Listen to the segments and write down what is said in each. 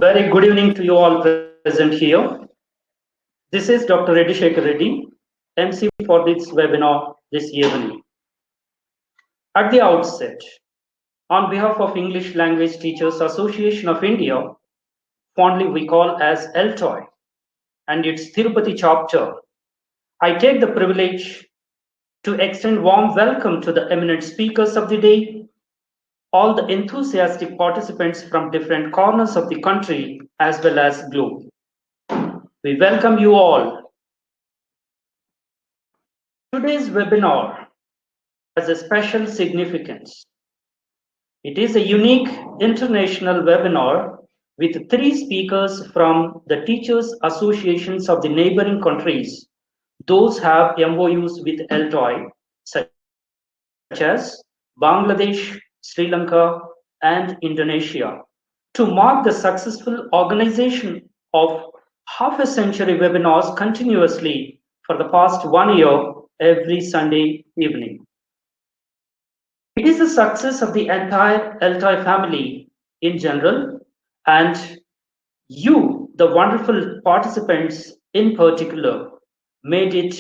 Very good evening to you all present here. This is Dr. Reddy Shekhar Reddy, MC for this webinar this evening. At the outset, on behalf of English Language Teachers Association of India, fondly we call as ELTAI, and its Tirupati chapter, I take the privilege to extend warm welcome to the eminent speakers of the day, all the enthusiastic participants from different corners of the country as well as globe. We welcome you all. Today's webinar has a special significance. It is a unique international webinar with 3 speakers from the teachers' associations of the neighboring countries. Those have MOUs with ELTAI, such as Bangladesh, Sri Lanka, and Indonesia, to mark the successful organization of half a century webinars continuously for the past 1 year every Sunday evening. It is the success of the entire ELTAI family in general, and you, the wonderful participants in particular, made it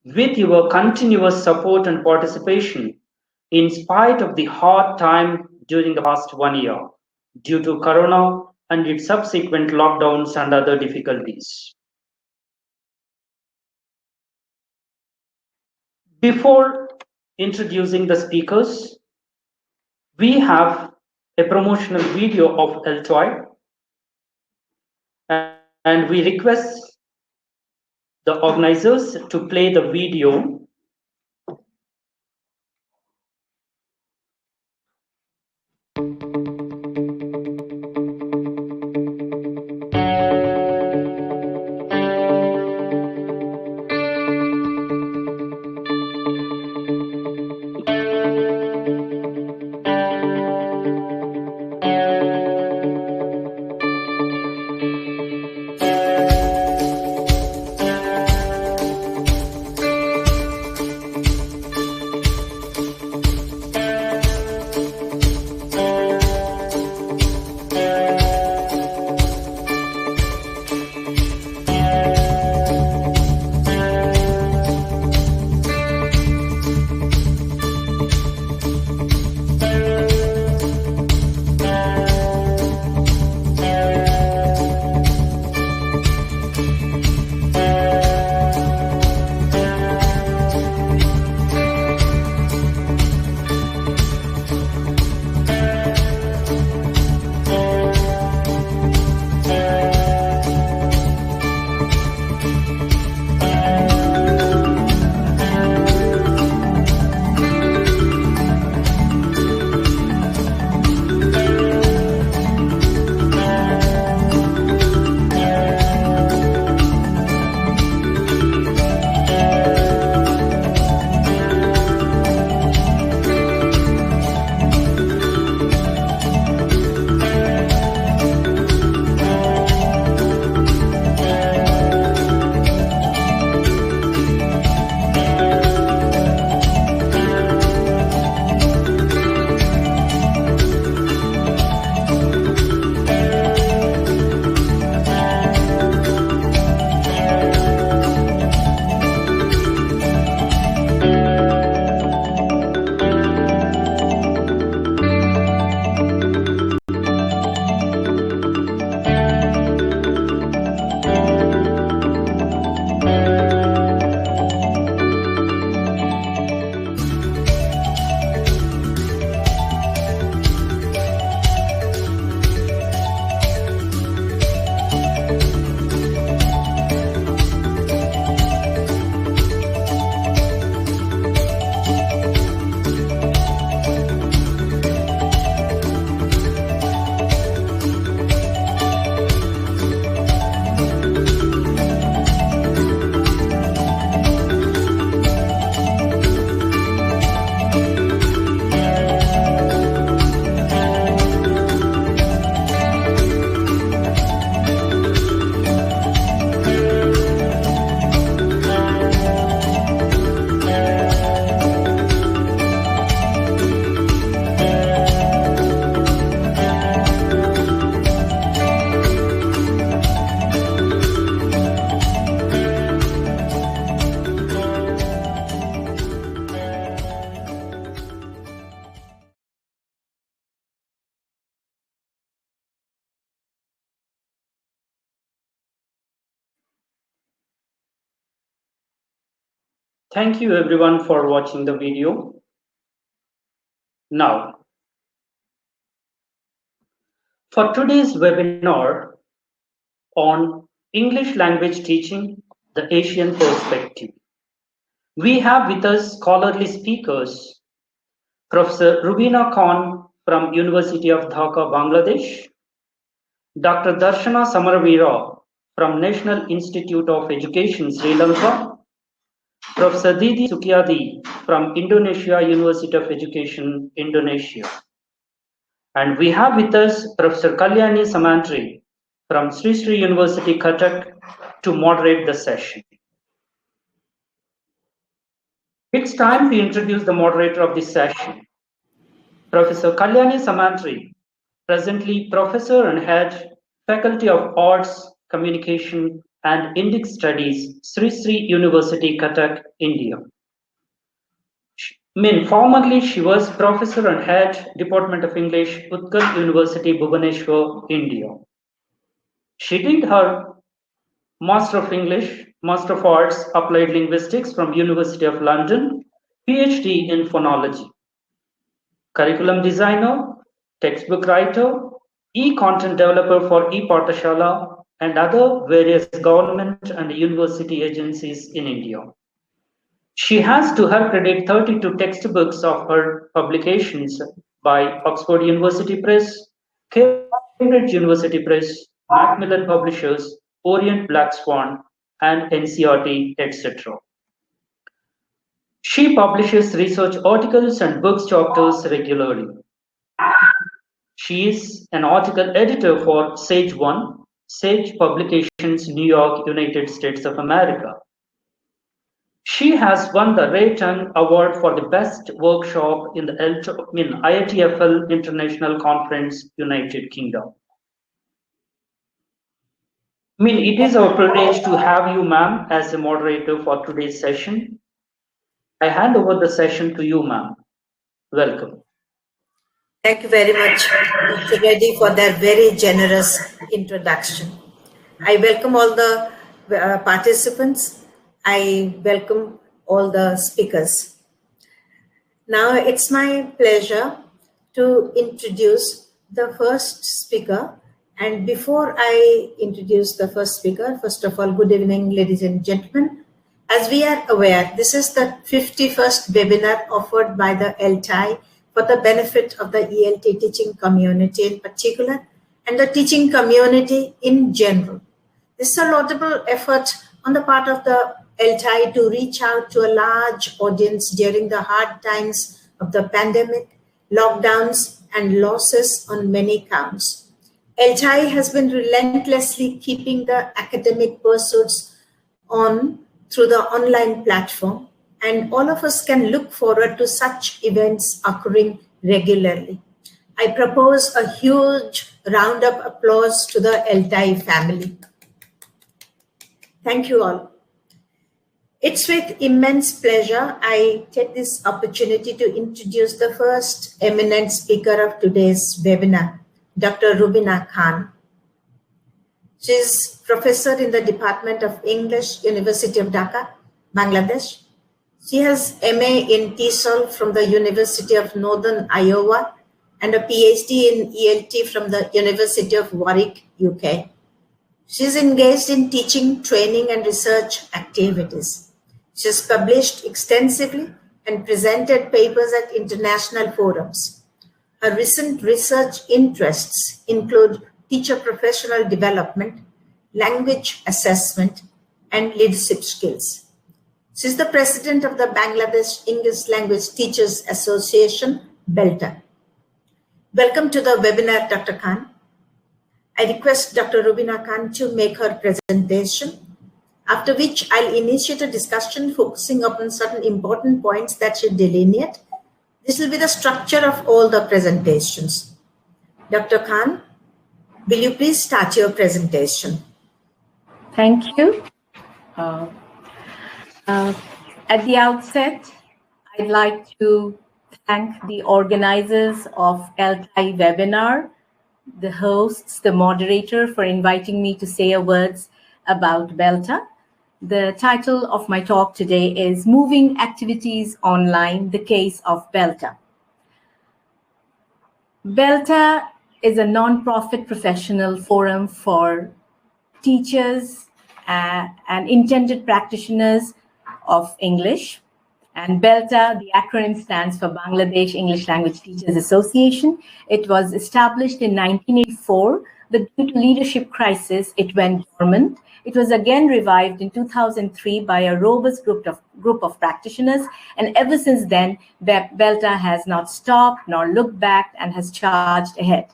with your continuous support and participation in spite of the hard time during the past 1 year due to Corona and its subsequent lockdowns and other difficulties. Before introducing the speakers, we have a promotional video of ELTAI, and we request the organizers to play the video. Thank you everyone for watching the video. Now, for today's webinar on English language teaching, the Asian perspective, we have with us scholarly speakers, Professor Rubina Khan from University of Dhaka, Bangladesh, Dr. Darshana Samaravira from National Institute of Education, Sri Lanka, Professor Didi Sukyadi from Indonesia University of Education, Indonesia. And we have with us Professor Kalyani Samantha from Sri Sri University, Cuttack, to moderate the session. It's time to introduce the moderator of this session, Professor Kalyani Samantha, presently Professor and Head, Faculty of Arts, Communication and Indic Studies, Sri Sri University, Cuttack, India. Formerly she was Professor and Head, Department of English, Utkal University, Bhubaneswar, India. She did her Master of English, Master of Arts, Applied Linguistics from University of London, PhD in Phonology. Curriculum designer, textbook writer, e-content developer for e-Pathashala and other various government and university agencies in India. She has to her credit 32 textbooks of her publications by Oxford University Press, Cambridge University Press, Macmillan Publishers, Orient Black Swan, and NCERT, etc. She publishes research articles and books chapters regularly. She is an article editor for Sage One, Sage Publications, New York, United States of America. She has won the Ray Tang Award for the Best Workshop in the IITFL International Conference, United Kingdom. It is our privilege to have you, ma'am, as a moderator for today's session. I hand over the session to you, ma'am. Welcome. Thank you very much, Mr. Reddy, for that very generous introduction. I welcome all the participants. I welcome all the speakers. Now it's my pleasure to introduce the first speaker. And before I introduce the first speaker, first of all, good evening, ladies and gentlemen. As we are aware, this is the 51st webinar offered by the ELTAI for the benefit of the ELT teaching community in particular and the teaching community in general. This is a laudable effort on the part of the ELTAI to reach out to a large audience during the hard times of the pandemic, lockdowns, and losses on many counts. ELTAI has been relentlessly keeping the academic pursuits on through the online platform, and all of us can look forward to such events occurring regularly. I propose a huge round of applause to the ELTAI family. Thank you all. It's with immense pleasure I take this opportunity to introduce the first eminent speaker of today's webinar, Dr. Rubina Khan. She is professor in the Department of English, University of Dhaka, Bangladesh. She has MA in TESOL from the University of Northern Iowa and a PhD in ELT from the University of Warwick, UK. She is engaged in teaching, training, and research activities. She has published extensively and presented papers at international forums. Her recent research interests include teacher professional development, language assessment, and leadership skills. She is the president of the Bangladesh English Language Teachers Association, BELTA. Welcome to the webinar, Dr. Khan. I request Dr. Rubina Khan to make her presentation, after which I'll initiate a discussion focusing upon certain important points that should delineate. This will be the structure of all the presentations. Dr. Khan, will you please start your presentation? Thank you. At the outset, I'd like to thank the organizers of ELTAI webinar, the hosts, the moderator for inviting me to say a words about BELTA. The title of my talk today is Moving Activities Online, the Case of BELTA. BELTA is a non-profit professional forum for teachers and intended practitioners of English. And BELTA, the acronym stands for Bangladesh English Language Teachers Association. It was established in 1984, but due to leadership crisis, it went dormant. It was again revived in 2003 by a robust group of practitioners, and ever since then, BELTA has not stopped nor looked back and has charged ahead.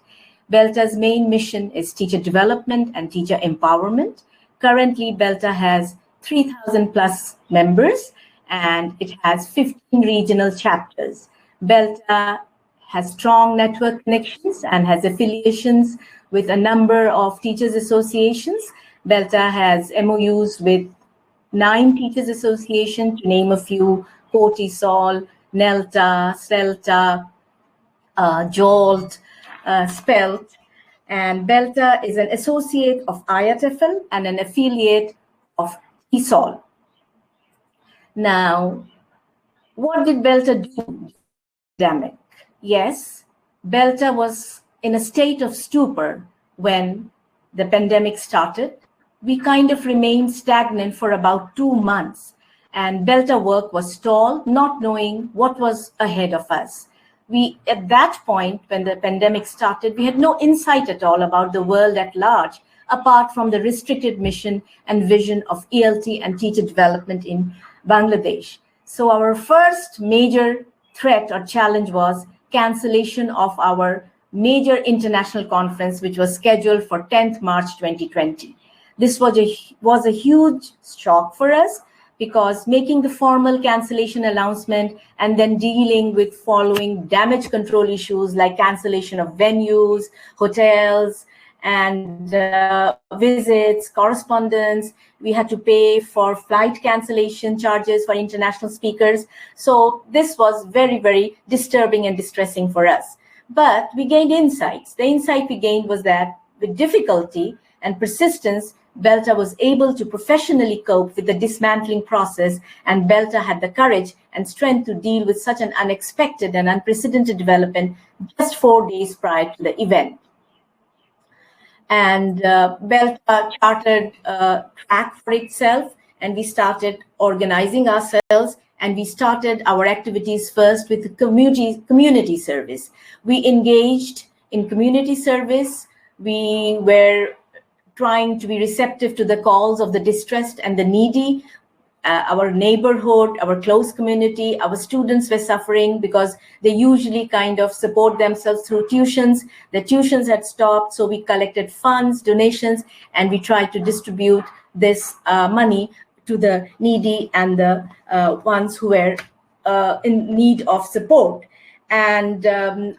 BELTA's main mission is teacher development and teacher empowerment. Currently, BELTA has 3,000 plus members, and it has 15 regional chapters. BELTA has strong network connections and has affiliations with a number of teachers associations. BELTA has MOUs with 9 teachers associations, to name a few: Cortisol, NELTA, CELTA, JOLT, SPELT. And BELTA is an associate of IATFL and an affiliate of TESOL. Now, what did BELTA do during the pandemic? Yes, BELTA was in a state of stupor when the pandemic started. We kind of remained stagnant for about 2 months, and BELTA work was stalled, not knowing what was ahead of us. At that point, when the pandemic started, we had no insight at all about the world at large, apart from the restricted mission and vision of ELTAI and teacher development in Bangladesh. So our first major threat or challenge was cancellation of our major international conference, which was scheduled for 10th March 2020. This was a huge shock for us, because making the formal cancellation announcement and then dealing with following damage control issues like cancellation of venues, hotels, and visits, correspondence. We had to pay for flight cancellation charges for international speakers. So this was very, very disturbing and distressing for us. But we gained insights. The insight we gained was that with difficulty and persistence, BELTA was able to professionally cope with the dismantling process, and BELTA had the courage and strength to deal with such an unexpected and unprecedented development just 4 days prior to the event. And BELTA chartered a track for itself, and we started organizing ourselves, and we started our activities first with the community service. We engaged in community service. We were trying to be receptive to the calls of the distressed and the needy. Our neighborhood, our close community, our students were suffering because they usually kind of support themselves through tuitions. The tuitions had stopped, so we collected funds, donations, and we tried to distribute this money to the needy and the ones who were in need of support. And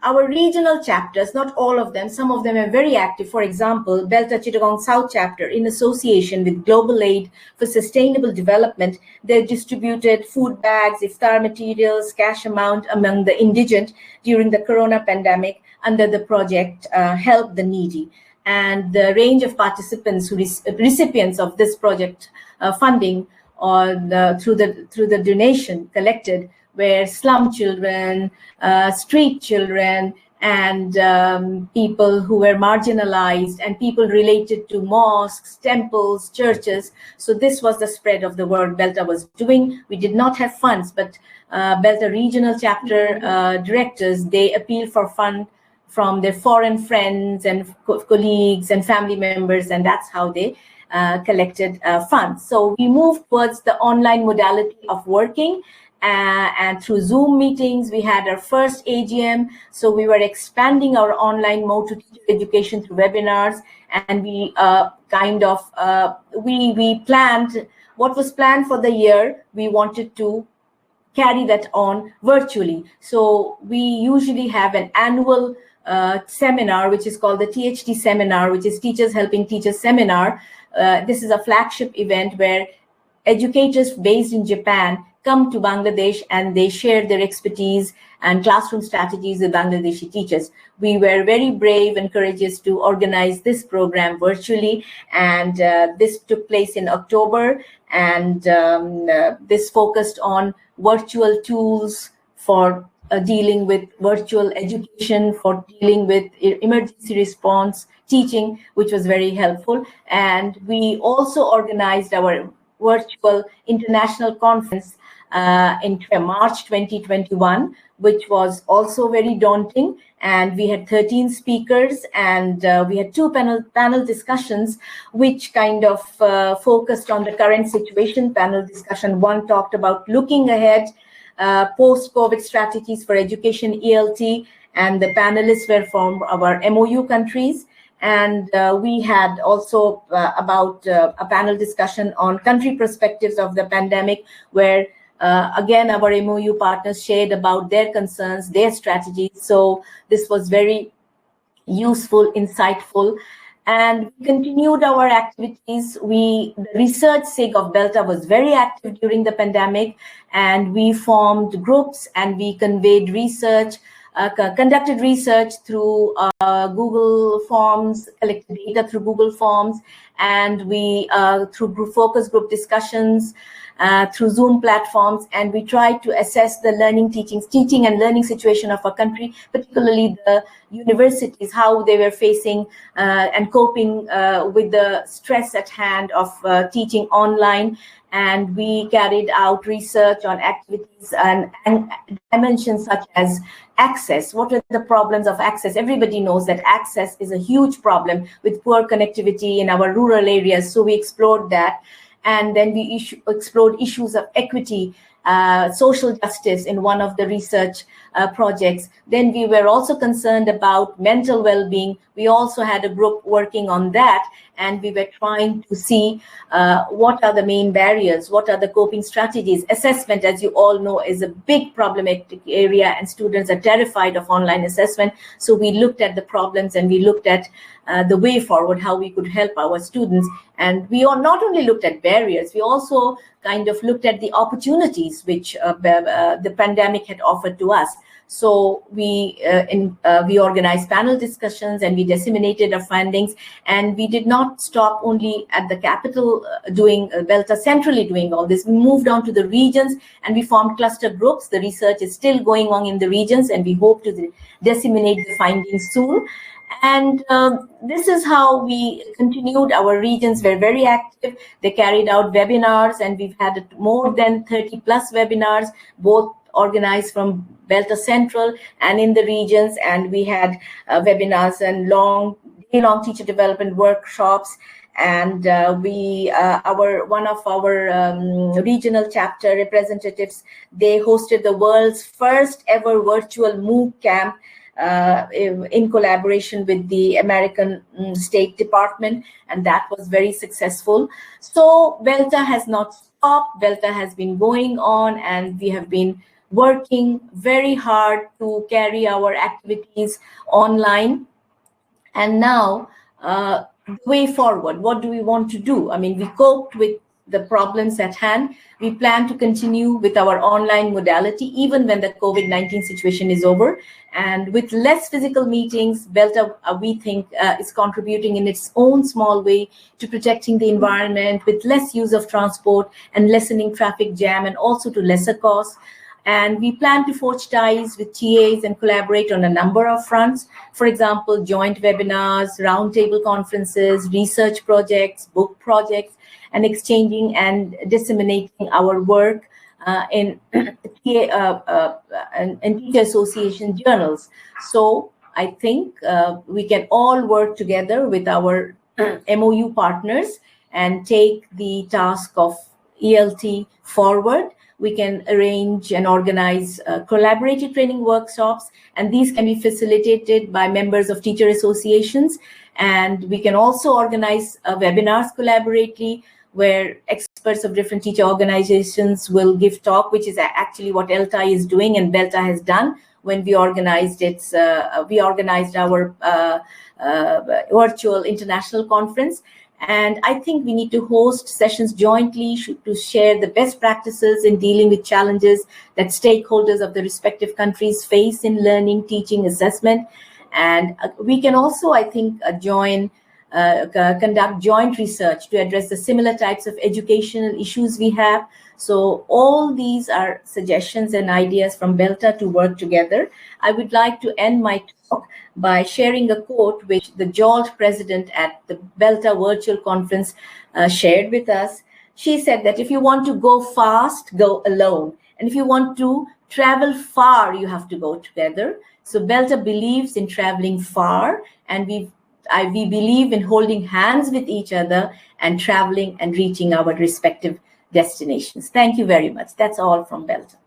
our regional chapters, not all of them, some of them are very active. For example, BELTA Chittagong South chapter, in association with Global Aid for Sustainable Development, they distributed food bags, iftar materials, cash amount among the indigent during the corona pandemic under the project Help the Needy. And the range of participants who recipients of this project funding or through the donation collected were slum children, street children, and people who were marginalized, and people related to mosques, temples, churches. So this was the spread of the work BELTA was doing. We did not have funds, but BELTA regional chapter directors, they appealed for funds from their foreign friends and colleagues and family members, and that's how they collected funds. So we moved towards the online modality of working. And through Zoom meetings, we had our first AGM. So we were expanding our online mode to teacher education through webinars. And we we planned what was planned for the year. We wanted to carry that on virtually. So we usually have an annual seminar, which is called the THT seminar, which is Teachers Helping Teachers seminar. This is a flagship event where educators based in Japan come to Bangladesh and they share their expertise and classroom strategies with Bangladeshi teachers. We were very brave and courageous to organize this program virtually, and this took place in October, and this focused on virtual tools for dealing with virtual education, for dealing with emergency response teaching, which was very helpful. And we also organized our virtual international conference in March 2021, which was also very daunting. And we had 13 speakers, and we had two panel discussions, which kind of focused on the current situation. Panel discussion one talked about looking ahead, post-COVID strategies for education, ELT, and the panelists were from our MOU countries. And we had also about a panel discussion on country perspectives of the pandemic, where again, our MOU partners shared about their concerns, their strategies. So this was very useful, insightful. And we continued our activities. The research SIG of BELTA was very active during the pandemic, and we formed groups and we conveyed research, conducted research through Google Forms, collected data through Google Forms, and we through focus group discussions, through Zoom platforms, and we tried to assess the teaching and learning situation of our country, particularly the universities, how they were facing and coping with the stress at hand of teaching online. And we carried out research on activities and dimensions such as access. What are the problems of access? Everybody knows that access is a huge problem with poor connectivity in our rural areas. So we explored that. And then we explored issues of equity, social justice in one of the research projects. Then we were also concerned about mental well-being. We also had a group working on that, and we were trying to see what are the main barriers, what are the coping strategies. Assessment, as you all know, is a big problematic area, and students are terrified of online assessment. So we looked at the problems and we looked at the way forward, how we could help our students. And we not only looked at barriers, we also kind of looked at the opportunities which the pandemic had offered to us. So we organized panel discussions and we disseminated our findings, and we did not stop only at the capital doing BELTA centrally doing all this. We moved on to the regions and we formed cluster groups. The research is still going on in the regions, and we hope to disseminate the findings soon. And this is how we continued. Our regions were very active. They carried out webinars, and we've had more than 30 plus webinars, both organized from BELTA Central and in the regions. And we had webinars and day-long teacher development workshops. And one of our regional chapter representatives, they hosted the world's first ever virtual MOOC camp in collaboration with the American State Department, and that was very successful. So BELTA has not stopped. BELTA has been going on, and we have been working very hard to carry our activities online. And now, the way forward, what do we want to do? I mean, we coped with the problems at hand. We plan to continue with our online modality even when the COVID-19 situation is over. And with less physical meetings, BELTA, we think, is contributing in its own small way to protecting the environment, with less use of transport and lessening traffic jam, and also to lesser costs. And we plan to forge ties with TAs and collaborate on a number of fronts. For example, joint webinars, roundtable conferences, research projects, book projects, and exchanging and disseminating our work in teacher association journals. So I think we can all work together with our MOU partners and take the task of ELT forward. We can arrange and organize collaborative training workshops, and these can be facilitated by members of teacher associations. And we can also organize webinars collaboratively, where experts of different teacher organizations will give talk, which is actually what ELTAI is doing and BELTA has done. When we organized our virtual international conference. And I think we need to host sessions jointly to share the best practices in dealing with challenges that stakeholders of the respective countries face in learning, teaching, assessment. And we can also, I think, conduct joint research to address the similar types of educational issues we have. So all these are suggestions and ideas from BELTA to work together. I would like to end my talk by sharing a quote which the JOLT president at the BELTA virtual conference shared with us. She said that if you want to go fast, go alone. And if you want to travel far, you have to go together. So BELTA believes in traveling far, and we believe in holding hands with each other and traveling and reaching our respective destinations. Thank you very much. That's all from BELTA.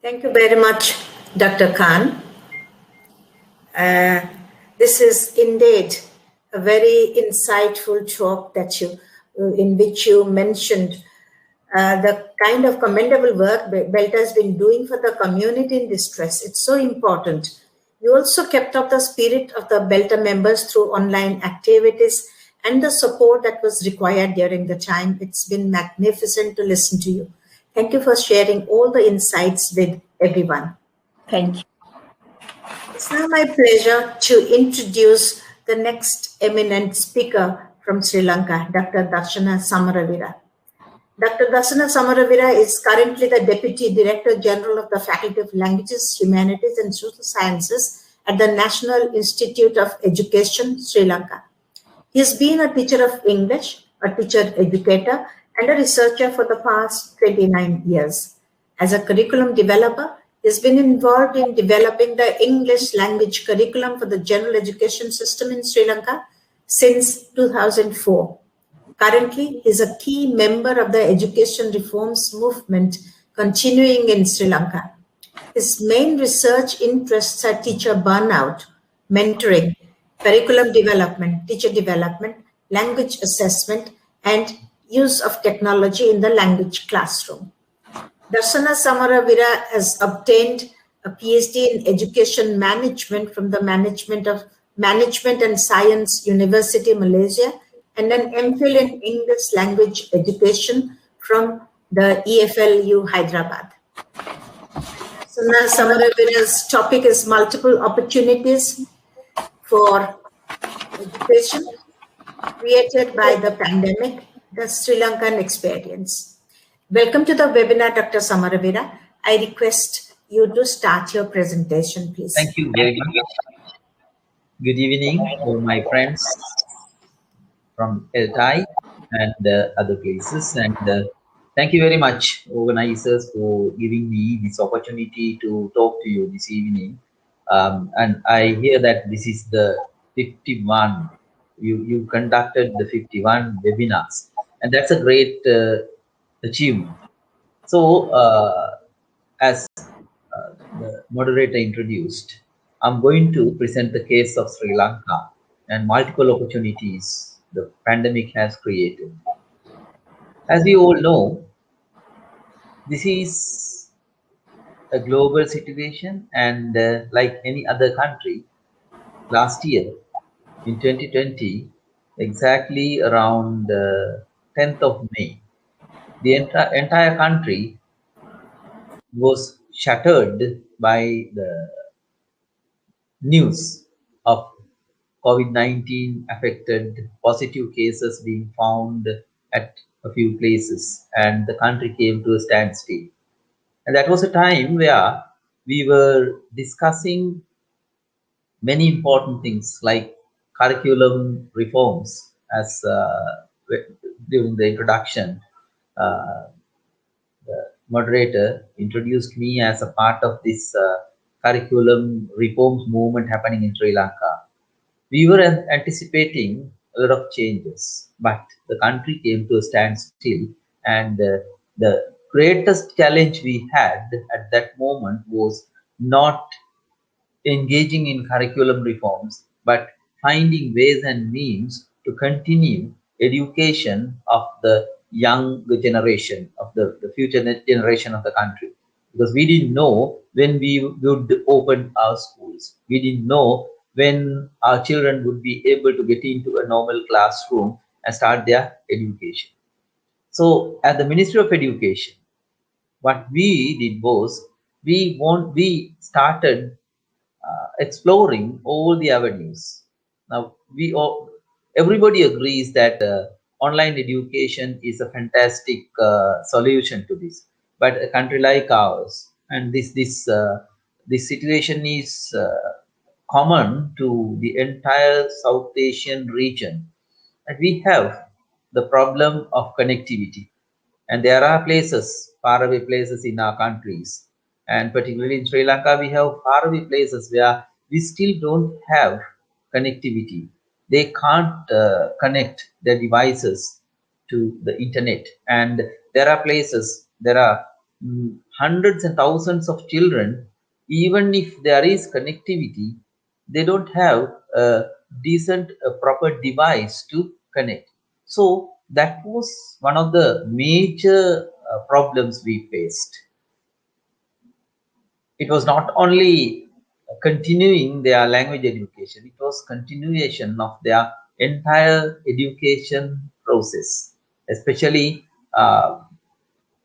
Thank you very much, Dr. Khan. This is indeed a very insightful talk that in which you mentioned the kind of commendable work BELTA has been doing for the community in distress. It's so important. You also kept up the spirit of the BELTA members through online activities and the support that was required during the time. It's been magnificent to listen to you. Thank you for sharing all the insights with everyone. Thank you. It's now my pleasure to introduce the next eminent speaker from Sri Lanka, Dr. Darshana Samaravira. Dr. Darshana Samaravira is currently the Deputy Director General of the Faculty of Languages, Humanities and Social Sciences at the National Institute of Education, Sri Lanka. He has been a teacher of English, a teacher educator, and a researcher for the past 29 years. As a curriculum developer, he has been involved in developing the English language curriculum for the general education system in Sri Lanka since 2004. Currently, he is a key member of the education reforms movement continuing in Sri Lanka. His main research interests are teacher burnout, mentoring, curriculum development, teacher development, language assessment, and use of technology in the language classroom. Darshana Samaravira has obtained a PhD in Education Management from the Management and Science University, Malaysia, and an MPhil in English Language Education from the EFLU, Hyderabad. Darshana Samaravira's topic is multiple opportunities for education created by the pandemic, the Sri Lankan experience. Welcome to the webinar, Dr. Samaravira. I request you to start your presentation, please. Thank you very much. Good evening, all my friends from ELTAI and other places. And thank you very much, organizers, for giving me this opportunity to talk to you this evening. And I hear that this is the 51. You conducted the 51 webinars, and that's a great achievement. So, as the moderator introduced, I'm going to present the case of Sri Lanka and multiple opportunities the pandemic has created. As we all know, this is a global situation, and like any other country, last year in 2020, exactly around 10th of May, the entire country was shattered by the news of COVID-19 affected positive cases being found at a few places, and the country came to a standstill. And that was a time where we were discussing many important things like curriculum reforms, as during the introduction, the moderator introduced me as a part of this curriculum reforms movement happening in Sri Lanka. We were anticipating a lot of changes, but the country came to a standstill, and the greatest challenge we had at that moment was not engaging in curriculum reforms, but finding ways and means to continue education of the young generation, of the future generation of the country. because we didn't know when we would open our schools. We didn't know when our children would be able to get into a normal classroom and start their education. So at the Ministry of Education, what we did was we started exploring all the avenues. Now everybody agrees that online education is a fantastic solution to this. But a country like ours, and this situation is common to the entire South Asian region, and we have the problem of connectivity. And there are places, faraway places in our countries, and particularly in Sri Lanka, we have faraway places where we still don't have connectivity. They can't connect their devices to the internet. And there are places, there are hundreds and thousands of children, even if there is connectivity, they don't have a decent, proper device to connect. So that was one of the major problems we faced. It was not only continuing their language education, it was continuation of their entire education process, especially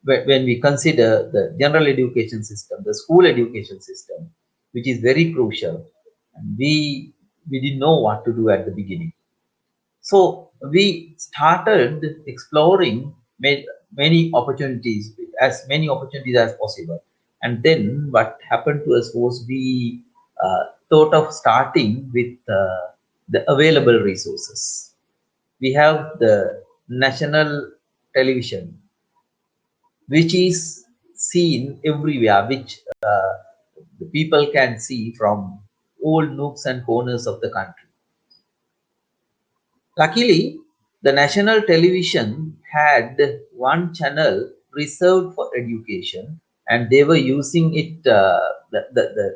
when we consider the general education system, the school education system, which is very crucial. And we didn't know what to do at the beginning. So we started exploring many opportunities, as many opportunities as possible. And then what happened to us was we thought of starting with the available resources. We have the national television, which is seen everywhere, which the people can see from all nooks and corners of the country. Luckily, the national television had one channel reserved for education, and they were using it. The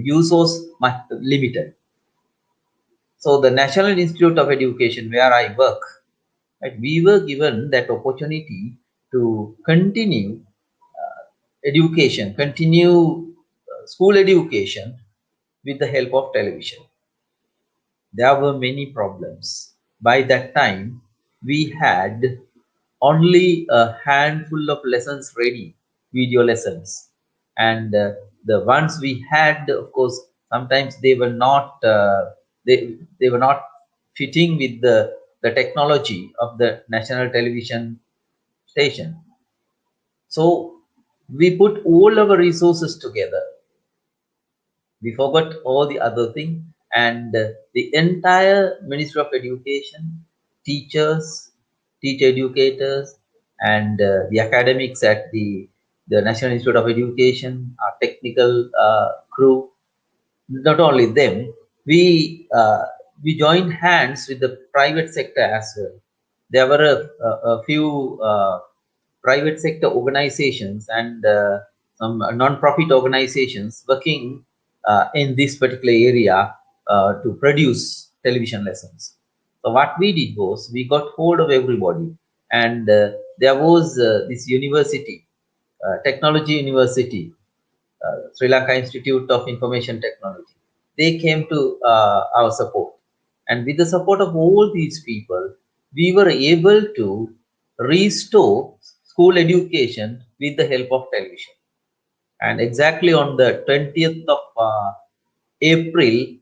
use was much limited. So the National Institute of Education, where I work, right, we were given that opportunity to continue education, continue school education with the help of television. There were many problems. By that time, we had only a handful of lessons ready, video lessons. And the ones we had, of course, sometimes they were not they were not fitting with the technology of the national television station. So we put all our resources together. We forgot all the other thing, and the entire Ministry of Education, teachers, teacher educators, and the academics at the National Institute of Education, our technical crew, not only them, we joined hands with the private sector as well. There were a few private sector organizations and some non-profit organizations working in this particular area to produce television lessons. So what we did was we got hold of everybody, and there was this university, technology university, Sri Lanka Institute of Information Technology. They came to our support, and with the support of all these people, we were able to restore school education with the help of television. And exactly on the 20th of April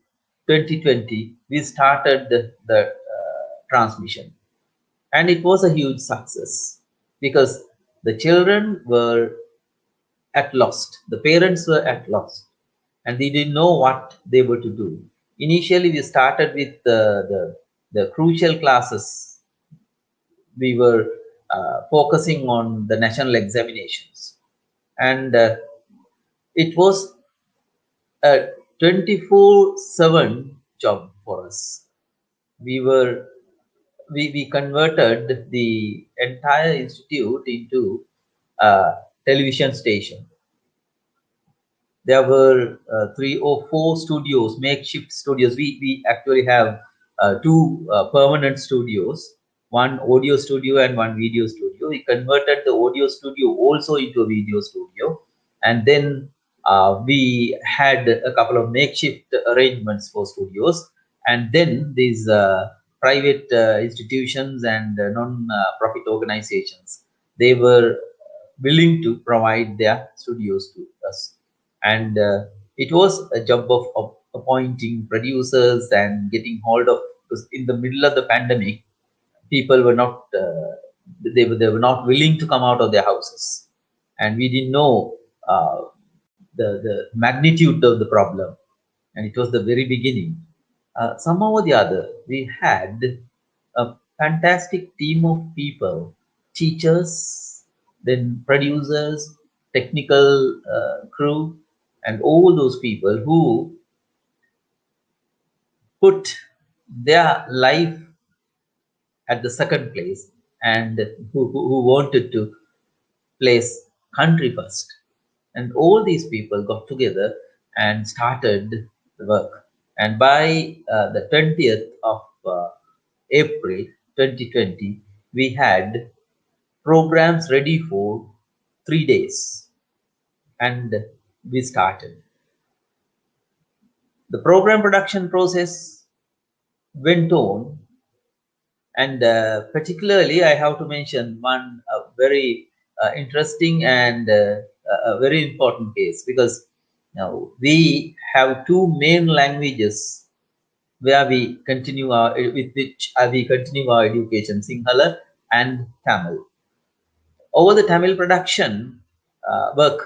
2020, we started the transmission, and it was a huge success because the children were at lost, the parents were at lost, and they didn't know what they were to do. Initially, we started with the crucial classes. We were focusing on the national examinations, and it was a 24/7 job for us. We converted the entire institute into a television station. There were 3 or 4 studios, makeshift studios. We actually have 2 permanent studios, one audio studio and one video studio. We converted the audio studio also into a video studio, And then we had a couple of makeshift arrangements for studios, and then these private institutions and non-profit organizations, they were willing to provide their studios to us. And it was a job of appointing producers and getting hold of, because in the middle of the pandemic, people were not they were not willing to come out of their houses, and we didn't know the magnitude of the problem, and it was the very beginning. Somehow or the other, we had a fantastic team of people, teachers, then producers, technical crew, and all those people who put their life at the second place, and who wanted to place country first. And all these people got together and started the work. And by the 20th of April 2020, we had programs ready for 3 days, and we started. The program production process went on, and particularly I have to mention one very interesting and a very important case, because now we have two main languages where we continue our with which we continue our education: Sinhala and Tamil. Over the Tamil production work,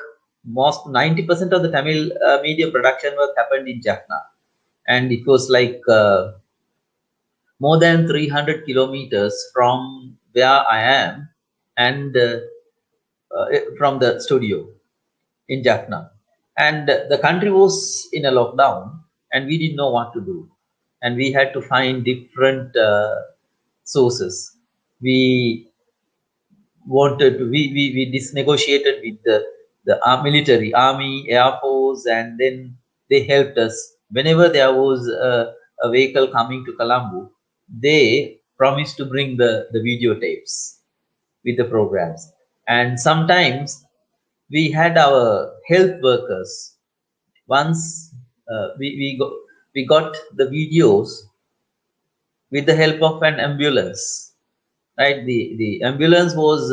most 90% of the Tamil media production work happened in Jaffna, and it was like more than 300 kilometers from where I am, and from the studio in Jaffna. And the country was in a lockdown, and we didn't know what to do. And we had to find different sources. We wanted to, we negotiated with the military, army, air force, and then they helped us. Whenever there was a vehicle coming to Colombo, they promised to bring the videotapes with the programs. And sometimes we had our health workers. Once we got the videos with the help of an ambulance, right? The ambulance was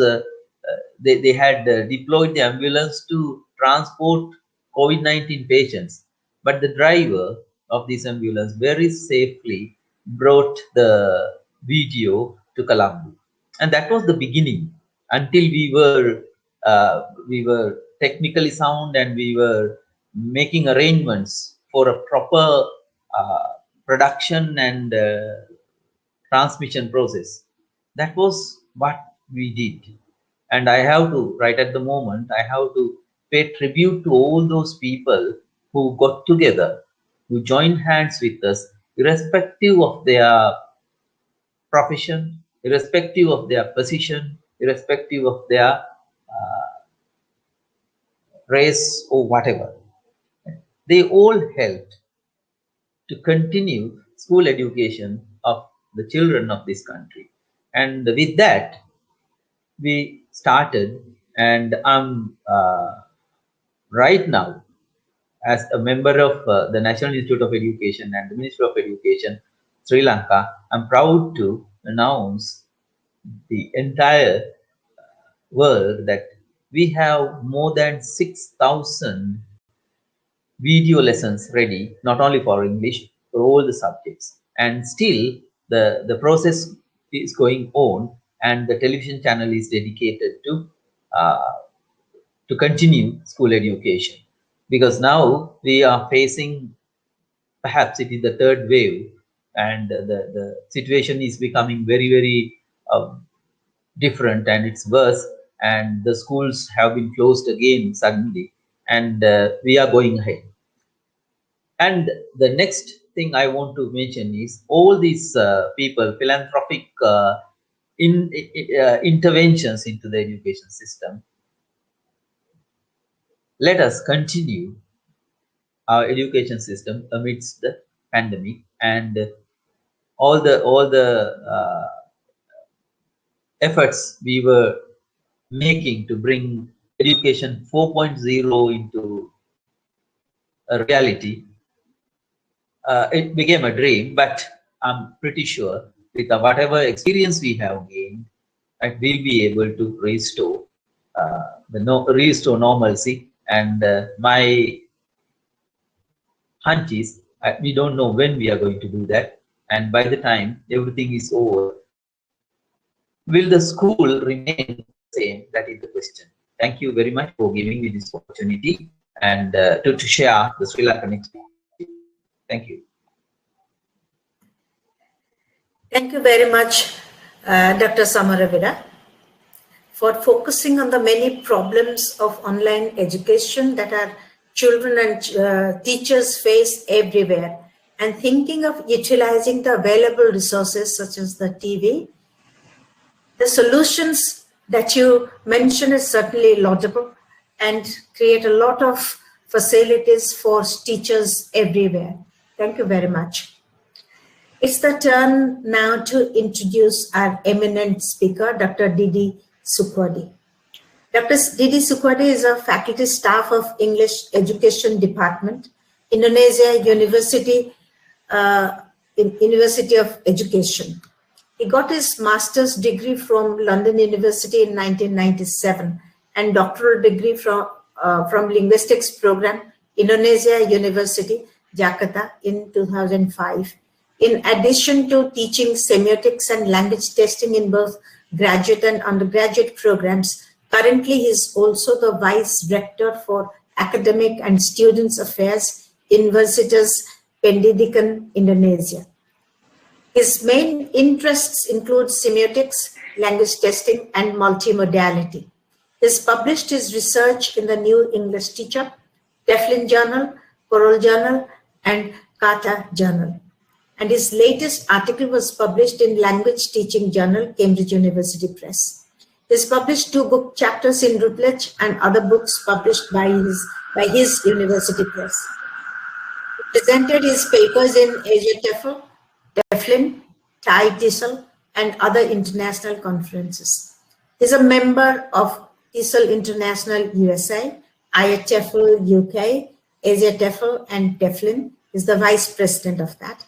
they had deployed the ambulance to transport COVID-19 patients, but the driver of this ambulance very safely brought the video to Colombo, and that was the beginning. Until we were technically sound, and we were making arrangements for a proper production and transmission process. That was what we did. And I have to, right at the moment, I have to pay tribute to all those people who got together, who joined hands with us, irrespective of their profession, irrespective of their position, irrespective of their race or whatever. They all helped to continue school education of the children of this country. And with that, we started, and I'm right now, as a member of the National Institute of Education and the Ministry of Education, Sri Lanka, I'm proud to announce the entire world that we have more than 6,000 video lessons ready, not only for English, for all the subjects. And still the process is going on, and the television channel is dedicated to continue school education, because now we are facing, perhaps it is the third wave, and the situation is becoming very, very different, and it's worse, and the schools have been closed again suddenly, and we are going ahead. And the next thing I want to mention is all these people, philanthropic interventions into the education system. Let us continue our education system amidst the pandemic, and all the efforts we were making to bring education 4.0 into a reality, it became a dream, but I'm pretty sure with whatever experience we have gained, that we'll be able to restore restore normalcy. And my hunch is we don't know when we are going to do that. And by the time everything is over, will the school remain the same? That is the question. Thank you very much for giving me this opportunity and to share the Sri Lankan experience. Thank you. Thank you very much, Dr. Samaravida, for focusing on the many problems of online education that our children and teachers face everywhere, and thinking of utilizing the available resources such as the TV. The solutions that you mentioned is certainly laudable and create a lot of facilities for teachers everywhere. Thank you very much. It's the turn now to introduce our eminent speaker, Dr. Didi Sukwadi. Dr. Didi Sukwadi is a faculty staff of English Education Department, Indonesia University of Education. He got his master's degree from London University in 1997 and doctoral degree from linguistics program, Indonesia University, Jakarta in 2005. In addition to teaching semiotics and language testing in both graduate and undergraduate programs, currently he is also the Vice Rector for Academic and Students Affairs, Universitas Pendidikan, Indonesia. His main interests include semiotics, language testing, and multimodality. He has published his research in the New English Teacher, Deflin Journal, Coral Journal, and Kata Journal. And his latest article was published in Language Teaching Journal, Cambridge University Press. He has published 2 book chapters in Routledge and other books published by his university press. He presented his papers in Asia TEFL, Deflin, TAI TESOL, and other international conferences. He is a member of TESOL International USA, IATEFL UK, Asia TEFL, and Deflin. He is the vice president of that.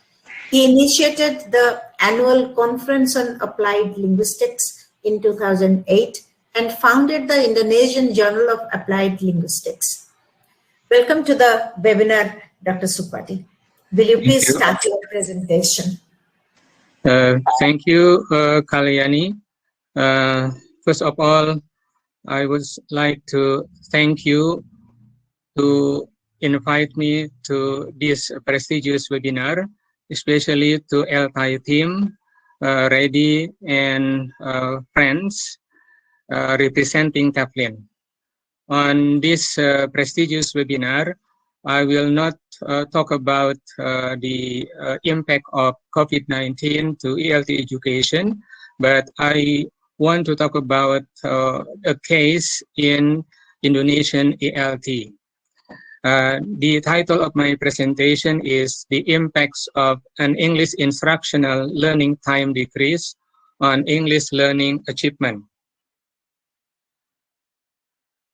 He initiated the annual Conference on Applied Linguistics in 2008 and founded the Indonesian Journal of Applied Linguistics. Welcome to the webinar, Dr. Sukwadi. Will you please start your presentation? Thank you, Kalyani. First of all, I would like to thank you to invite me to this prestigious webinar, especially to ELTAI team, Reddy and friends representing Deflin. On this prestigious webinar, I will not talk about the impact of COVID-19 to ELT education, but I want to talk about a case in Indonesian ELT. The title of my presentation is The Impacts of an English Instructional Learning Time Decrease on English Learning Achievement.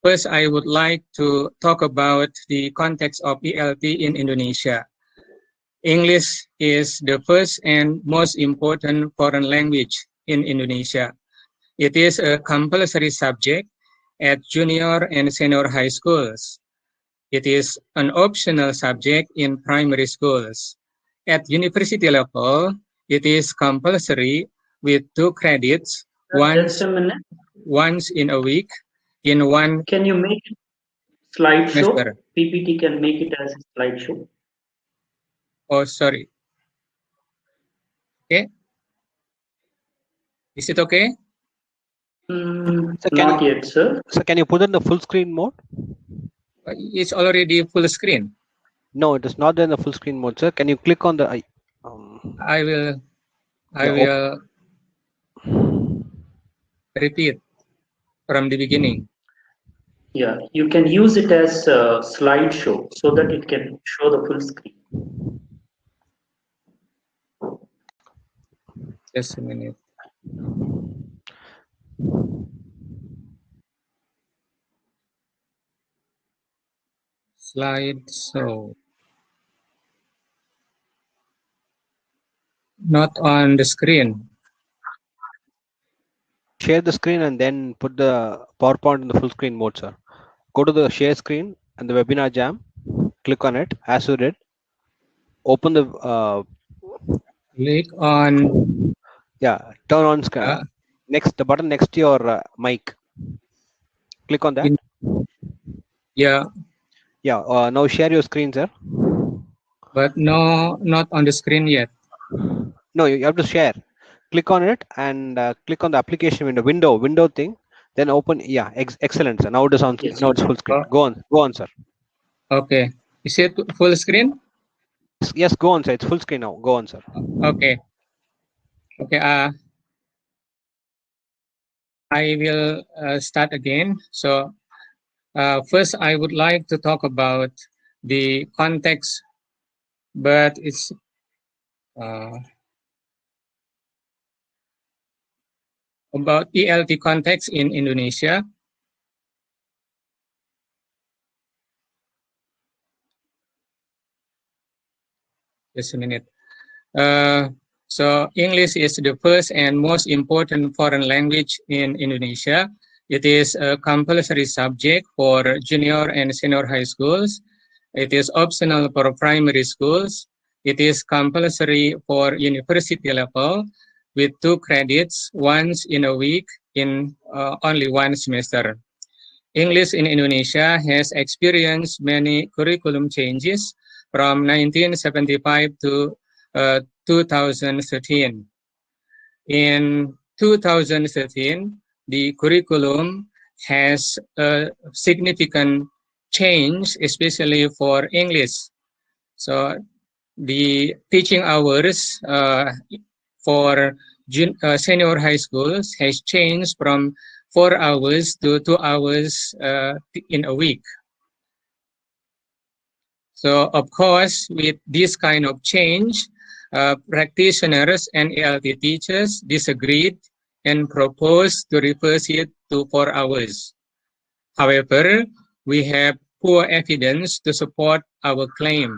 First, I would like to talk about the context of ELT in Indonesia. English is the first and most important foreign language in Indonesia. It is a compulsory subject at junior and senior high schools. It is an optional subject in primary schools. At university level, it is compulsory with 2 credits, once in a week, in one. Can you make it slideshow? Semester. PPT can make it as a slideshow. Oh, sorry. Okay. Is it okay? Not yet, sir. So can you put in the full screen mode? It's already full screen. No, it is not in the full screen mode, sir. Can you click on the? I will repeat from the beginning. Yeah, you can use it as a slideshow so that it can show the full screen. Just a minute. slideshow. Not on the screen. Share the screen and then put the PowerPoint in the full screen mode, sir. Go to the share screen and the webinar jam. Click on it as you did. Open the Click on turn on next the button next to your mic. Click on that. Yeah. Now share your screen, sir. But no, not on the screen yet. No, you have to share. Click on it and click on the application window thing. Then open. Yeah, excellent, sir. Now it is on. Yes, now it's full screen. Go on, sir. Okay. Is it full screen? Yes, go on, sir. It's full screen now. Go on, sir. Okay. Okay. I will start again. So first, I would like to talk about the context, but it's about ELT context in Indonesia. Just a minute. So English is the first and most important foreign language in Indonesia. It is a compulsory subject for junior and senior high schools. It is optional for primary schools. It is compulsory for university level with 2 credits once in a week in only 1 semester. English in Indonesia has experienced many curriculum changes from 1975 to 2013. In 2013, the curriculum has a significant change, especially for English. So the teaching hours for senior high schools has changed from 4 hours to 2 hours in a week. So of course, with this kind of change, practitioners and ELT teachers disagreed and proposed to reverse it to 4 hours. However, we have poor evidence to support our claim.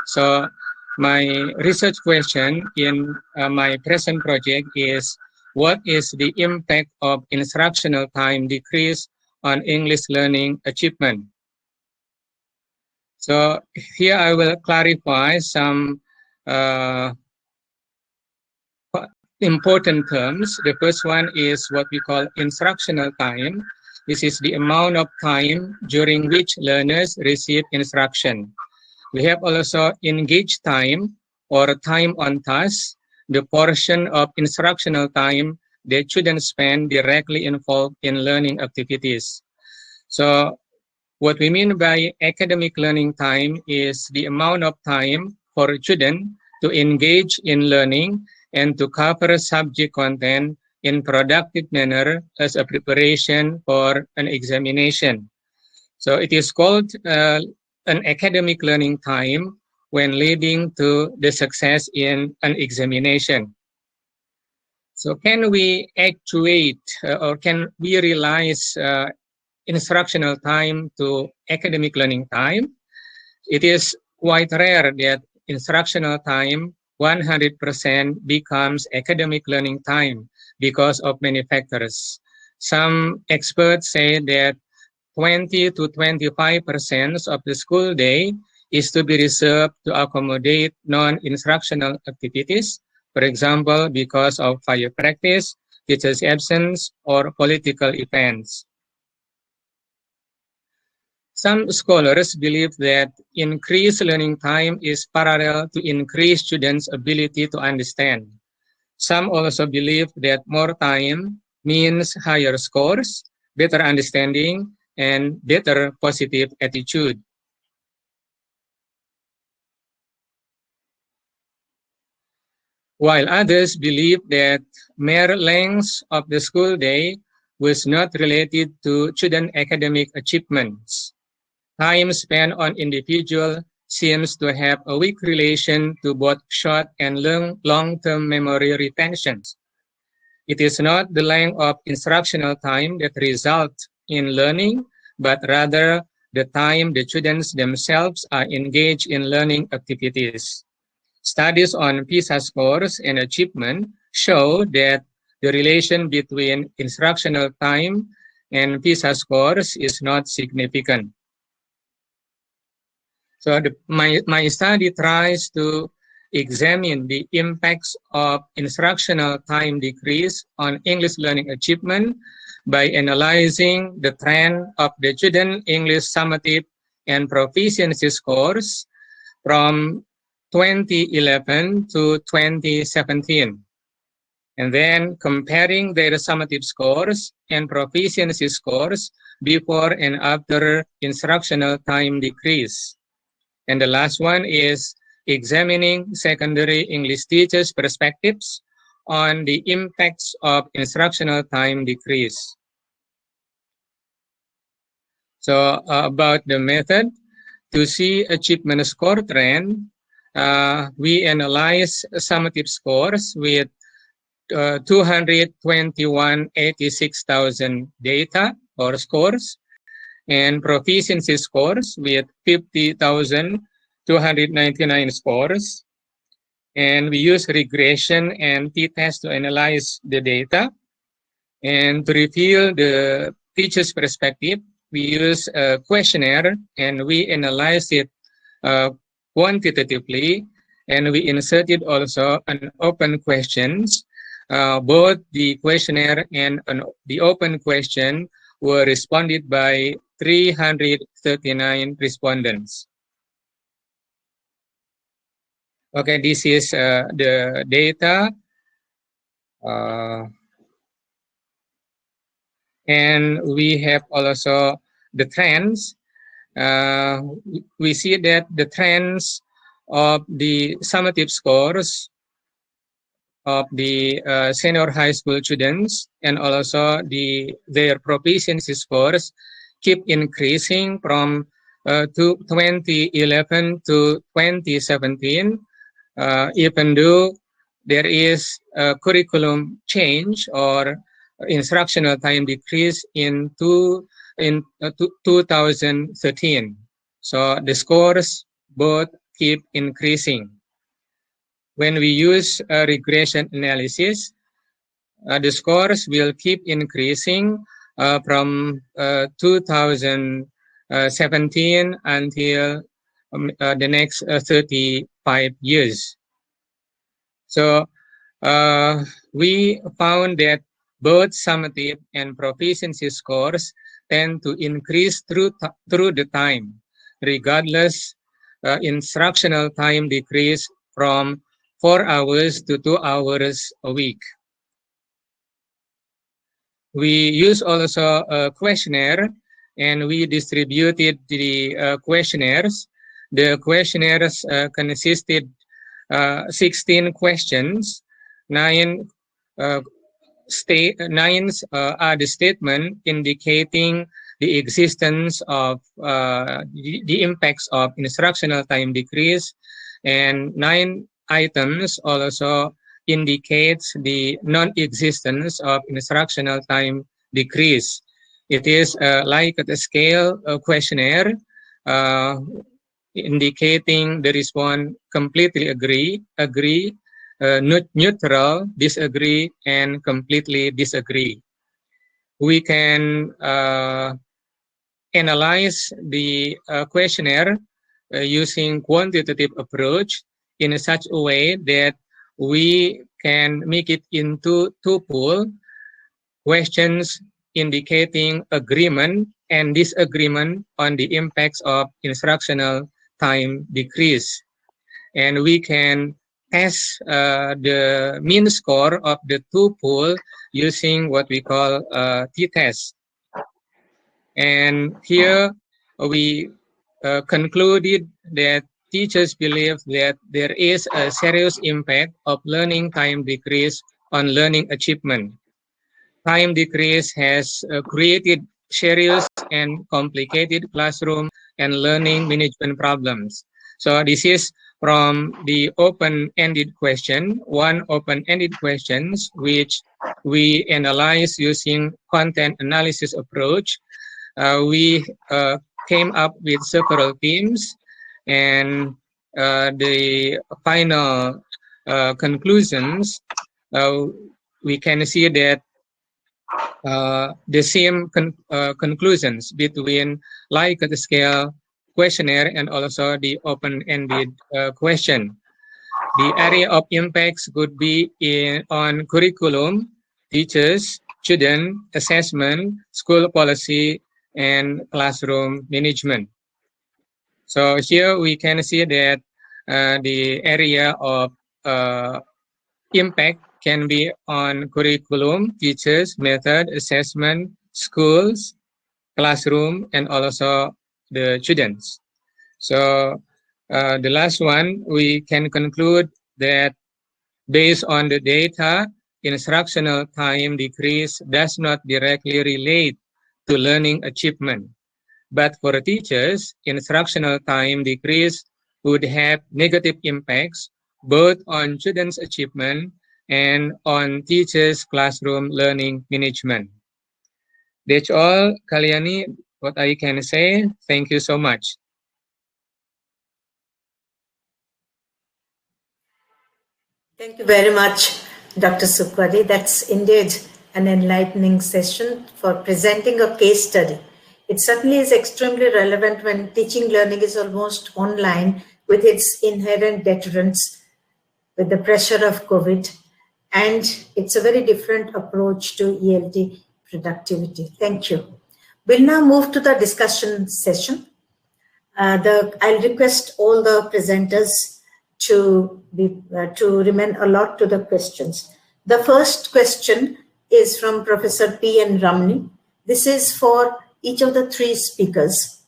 So my research question in my present project is, what is the impact of instructional time decrease on English learning achievement? So here I will clarify some important terms. The first one is what we call instructional time. This is the amount of time during which learners receive instruction. We have also engaged time or time on task, the portion of instructional time that students spend directly involved in learning activities. So what we mean by academic learning time is the amount of time for a student to engage in learning and to cover subject content in productive manner as a preparation for an examination. So it is called an academic learning time when leading to the success in an examination. So can we actuate or can we realize instructional time to academic learning time? It is quite rare that instructional time 100% becomes academic learning time because of many factors. Some experts say that 20 to 25% of the school day is to be reserved to accommodate non-instructional activities, for example, because of fire practice, teacher's absence, or political events. Some scholars believe that increased learning time is parallel to increased students' ability to understand. Some also believe that more time means higher scores, better understanding, and better positive attitude. While others believe that mere length of the school day was not related to student academic achievements. Time spent on individual seems to have a weak relation to both short and long-term memory retention. It is not the length of instructional time that results in learning, but rather the time the students themselves are engaged in learning activities. Studies on PISA scores and achievement show that the relation between instructional time and PISA scores is not significant. So my study tries to examine the impacts of instructional time decrease on English learning achievement by analyzing the trend of the student English summative and proficiency scores from 2011 to 2017, and then comparing their summative scores and proficiency scores before and after instructional time decrease. And the last one is examining secondary English teachers' perspectives on the impacts of instructional time decrease. So about the method, to see achievement score trend, we analyze summative scores with 221,86,000 data or scores, and proficiency scores with 50,299 scores. And we use regression and t-test to analyze the data. And to reveal the teacher's perspective, we use a questionnaire and we analyze it quantitatively, and we inserted also an open questions. Both the questionnaire and the open question were responded by 339 respondents. Okay, this is the data. And we have also the trends. We see that the trends of the summative scores of the senior high school students and also their proficiency scores keep increasing from 2011 to 2017, even though there is a curriculum change or instructional time decrease in 2013. So the scores both keep increasing. When we use a regression analysis, the scores will keep increasing from 2017 until the next 35 years. So we found that both summative and proficiency scores tend to increase through the time, regardless instructional time decrease from 4 hours to 2 hours a week. We use also a questionnaire, and we distributed the questionnaires. The questionnaires consisted 16 questions. Nine are the statement indicating the existence of the impacts of instructional time decrease, and 9 items also indicates the non-existence of instructional time decrease. It is like a scale questionnaire indicating the response completely agree, neutral, disagree, and completely disagree. We can analyze the questionnaire using quantitative approach in such a way that we can make it into 2 pools: questions indicating agreement and disagreement on the impacts of instructional time decrease. And we can test the mean score of the 2 pools using what we call t-test. And here we concluded that teachers believe that there is a serious impact of learning time decrease on learning achievement. Time decrease has created serious and complicated classroom and learning management problems. So this is from the open-ended question, one open-ended questions, which we analyze using content analysis approach. We came up with several themes, and the final conclusions, we can see that the same conclusions between Likert scale questionnaire and also the open-ended question. The area of impacts could be on curriculum, teachers, student, assessment, school policy, and classroom management. So here we can see that the area of impact can be on curriculum, teachers, method, assessment, schools, classroom, and also the students. So the last one, we can conclude that based on the data, instructional time decrease does not directly relate to learning achievement. But for teachers, instructional time decrease would have negative impacts both on students' achievement and on teachers' classroom learning management. That's all, Kalyani, what I can say. Thank you so much. Thank you very much, Dr. Sukwadi. That's indeed an enlightening session for presenting a case study. It certainly is extremely relevant when teaching learning is almost online with its inherent deterrents, with the pressure of COVID, and it's a very different approach to ELT productivity. Thank you. We'll now move to the discussion session. I'll request all the presenters to remain alert to the questions. The first question is from Professor P.N. Ramani. This is for each of the three speakers.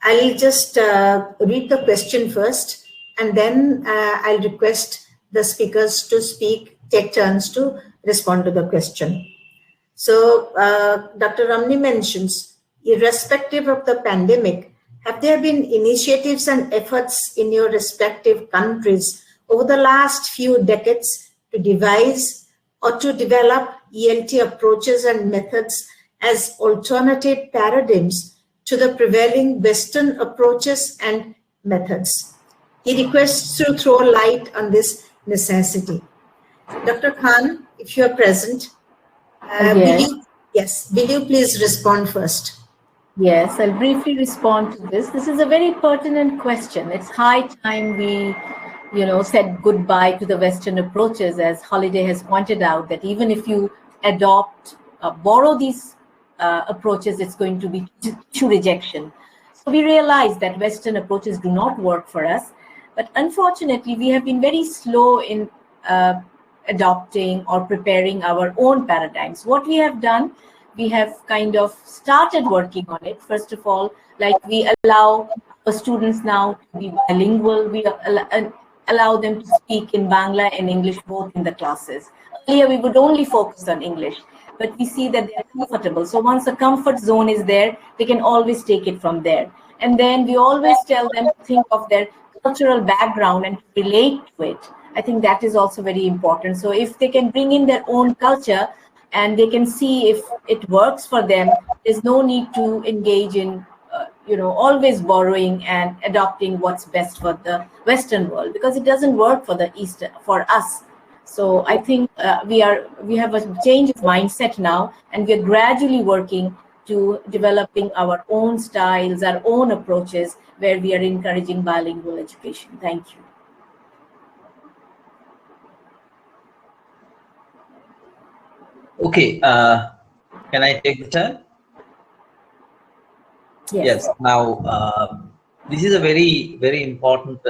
I'll just read the question first, and then I'll request the speakers to take turns to respond to the question. So Dr. Ramani mentions, irrespective of the pandemic, have there been initiatives and efforts in your respective countries over the last few decades to devise or to develop ELT approaches and methods as alternative paradigms to the prevailing Western approaches and methods? He requests to throw light on this necessity. Dr. Khan, if you are present, will you please respond first? Yes, I'll briefly respond to this. This is a very pertinent question. It's high time we, said goodbye to the Western approaches, as Holiday has pointed out, that even if you borrow these approaches, it's going to be to rejection. So we realize that Western approaches do not work for us, but unfortunately, we have been very slow in adopting or preparing our own paradigms. What we have done, we have kind of started working on it. First of all, like we allow our students now to be bilingual. We allow them to speak in Bangla and English both in the classes. Earlier, we would only focus on English, but we see that they're comfortable. So once a comfort zone is there, they can always take it from there. And then we always tell them to think of their cultural background and to relate to it. I think that is also very important. So if they can bring in their own culture, and they can see if it works for them, there's no need to engage in, always borrowing and adopting what's best for the Western world, because it doesn't work for the Eastern, for us. So I think we have a change of mindset now, and we're gradually working to developing our own styles, our own approaches, where we are encouraging bilingual education. Thank you. Okay, can I take the turn? Yes. Now, this is a very, very important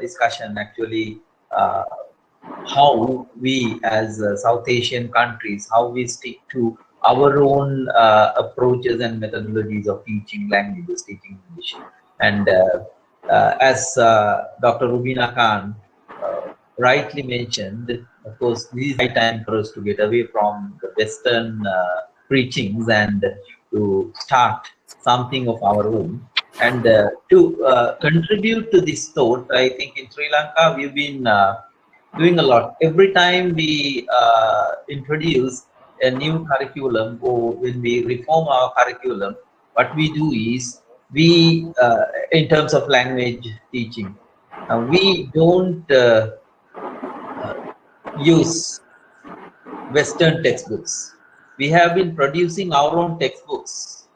discussion, actually, how we as South Asian countries, how we stick to our own approaches and methodologies of teaching languages, teaching English. And as Dr. Rubina Khan rightly mentioned, of course, this is high time for us to get away from the Western preachings and to start something of our own. And to contribute to this thought, I think in Sri Lanka, we've been doing a lot. Every time we introduce a new curriculum, or when we reform our curriculum, what we do is we, in terms of language teaching, we don't use Western textbooks. We have been producing our own textbooks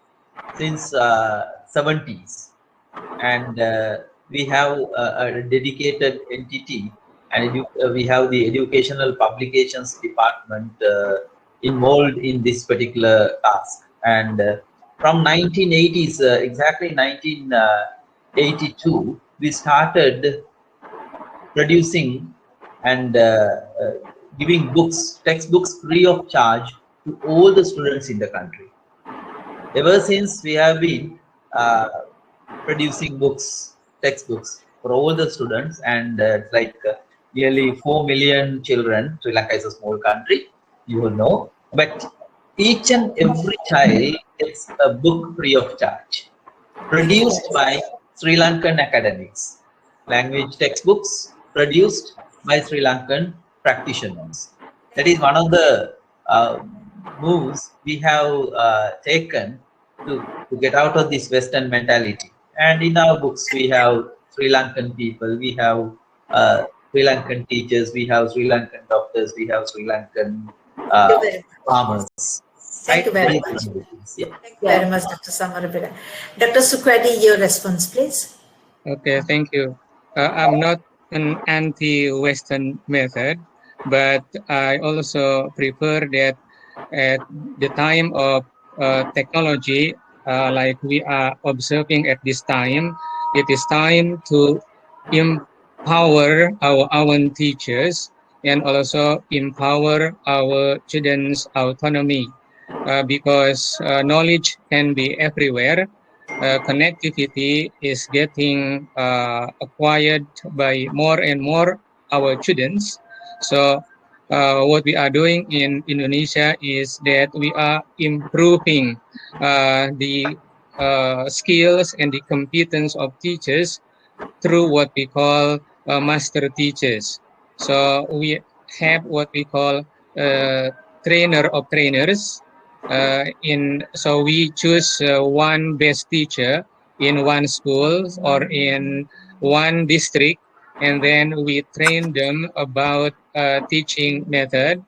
since 70s, and we have a dedicated entity, and we have the educational publications department involved in this particular task. And from 1980s, exactly 1982, we started producing and giving textbooks free of charge to all the students in the country. Ever since, we have been producing textbooks for all the students, and it's like nearly 4 million children. Sri Lanka is a small country, you will know, but each and every child gets a book free of charge, produced by Sri Lankan academics. Language textbooks produced by Sri Lankan practitioners. That is one of the moves we have taken to get out of this Western mentality. And in our books, we have Sri Lankan people, we have Sri Lankan teachers, we have Sri Lankan doctors, we have Sri Lankan farmers. Thank you very much. Yeah. Thank you very much, Dr. Samarabira. Dr. Sukradi, your response, please. Okay, thank you. I'm not an anti-Western method, but I also prefer that at the time of technology, like we are observing at this time, it is time to empower our own teachers and also empower our students' autonomy, because knowledge can be everywhere. Connectivity is getting acquired by more and more our students. So what we are doing in Indonesia is that we are improving the skills and the competence of teachers through what we call master teachers. So we have what we call trainer of trainers. So we choose one best teacher in one school or in one district, and then we train them about teaching method.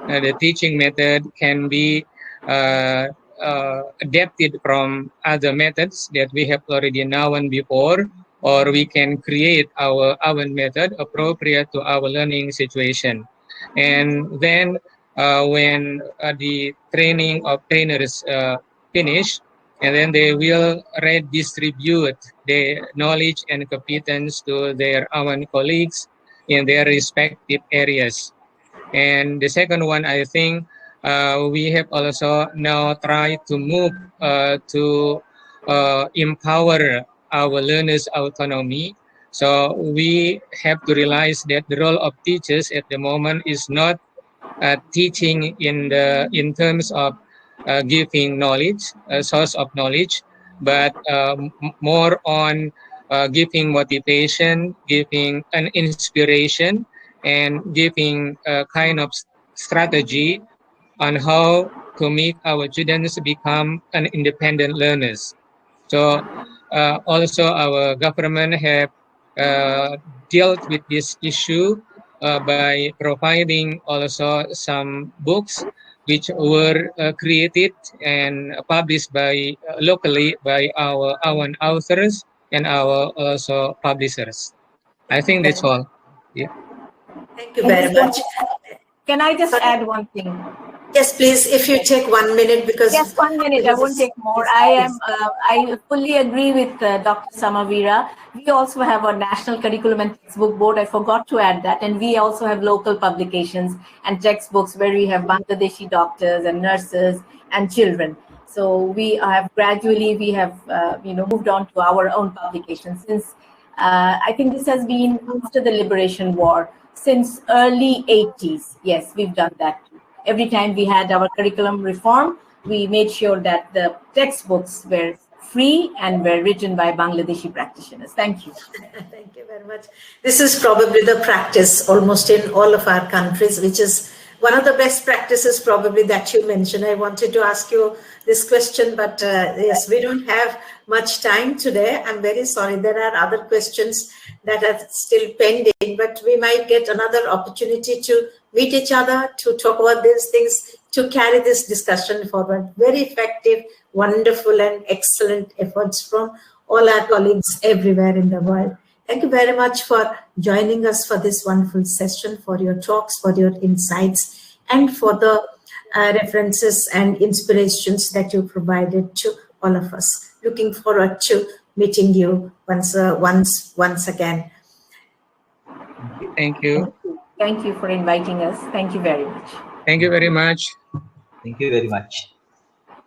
The teaching method can be adapted from other methods that we have already known before, or we can create our own method appropriate to our learning situation. And then when the training of trainers finish, and then they will redistribute the knowledge and competence to their own colleagues in their respective areas. And the second one, I think we have also now tried to move to empower our learners' autonomy. So we have to realize that the role of teachers at the moment is not teaching in terms of giving knowledge, a source of knowledge, but more on giving motivation, giving an inspiration, and giving a kind of strategy on how to make our students become an independent learners. So also our government have dealt with this issue by providing also some books which were created and published by locally by our own authors and our also publishers. I think that's all. Yeah. Thank you very much. Can I just add one thing? Yes, please, if you take 1 minute, because yes, 1 minute. I won't take more. I fully agree with Dr. Samavira. We also have a national curriculum and textbook board. I forgot to add that, and we also have local publications and textbooks where we have Bangladeshi doctors and nurses and children. So we have gradually moved on to our own publications since I think this has been after the Liberation War, since early 80s. Yes, we've done that. Every time we had our curriculum reform, we made sure that the textbooks were free and were written by Bangladeshi practitioners. Thank you. Thank you very much. This is probably the practice almost in all of our countries, which is one of the best practices probably that you mentioned. I wanted to ask you this question, but yes, we don't have much time today. I'm very sorry. There are other questions that are still pending, but we might get another opportunity to meet each other, to talk about these things, to carry this discussion forward. Very effective, wonderful, and excellent efforts from all our colleagues everywhere in the world. Thank you very much for joining us for this wonderful session, for your talks, for your insights, and for the references and inspirations that you provided to all of us. Looking forward to meeting you once again. Thank you. Thank you for inviting us. Thank you very much. Thank you very much. Thank you very much.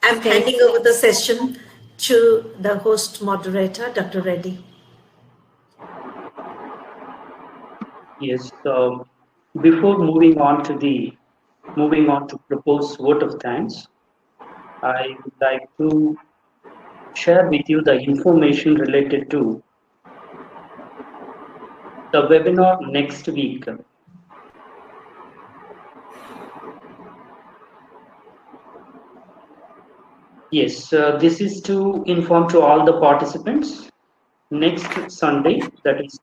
I'm handing over the session to the host moderator, Dr. Reddy. Yes. Before moving on to propose vote of thanks, I would like to share with you the information related to the webinar next week. Yes, this is to inform to all the participants. Next Sunday, that is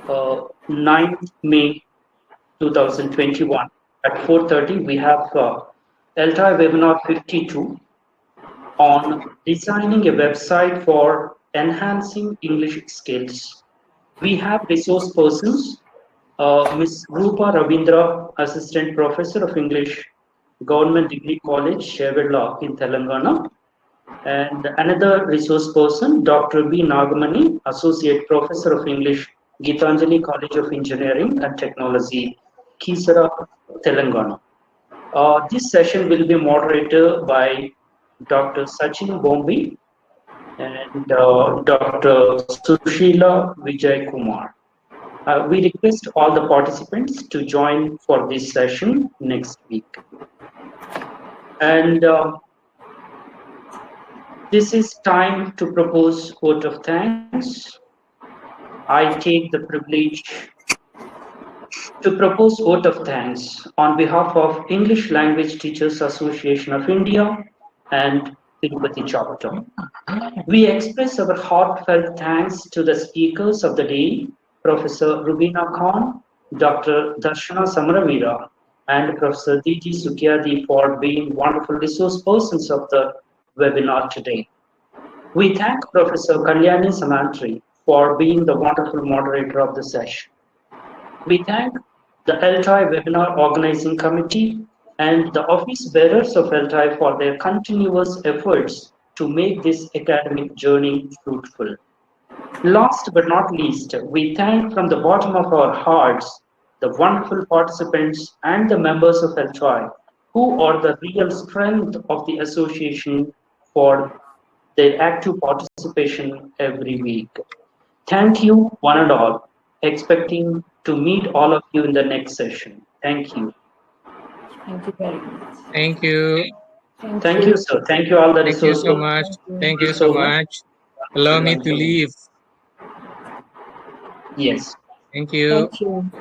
9th May 2021 at 4:30, we have ELTAI webinar 52 on designing a website for enhancing English skills. We have resource persons, Ms. Rupa Ravindra, Assistant Professor of English, Government Degree College, Shevella in Telangana. And another resource person, Dr. B. Nagamani, Associate Professor of English, Gitanjali College of Engineering and Technology, Kisara, Telangana. This session will be moderated by Dr. Sachin Bombi and Dr. Sushila Vijay Kumar. We request all the participants to join for this session next week. And this is time to propose vote of thanks. I take the privilege to propose vote of thanks on behalf of English Language Teachers Association of India and Tirupati chapter. We express our heartfelt thanks to the speakers of the day, Professor Rubina Khan, Dr. Darshana Samaravira, and Professor D.G. Sukyadi for being wonderful resource persons of the webinar today. We thank Professor Kalyani Samantha for being the wonderful moderator of the session. We thank the ELTAI Webinar Organizing Committee and the office bearers of ELTAI for their continuous efforts to make this academic journey fruitful. Last but not least, we thank from the bottom of our hearts the wonderful participants and the members of ELTAI who are the real strength of the association for their active participation every week. Thank you, one and all. Expecting to meet all of you in the next session. Thank you. Thank you very much. Thank you. Thank you, sir. Thank you all the Thank you resources. so much. Thank you so much. Allow me to leave. Yes. Thank you. Thank you.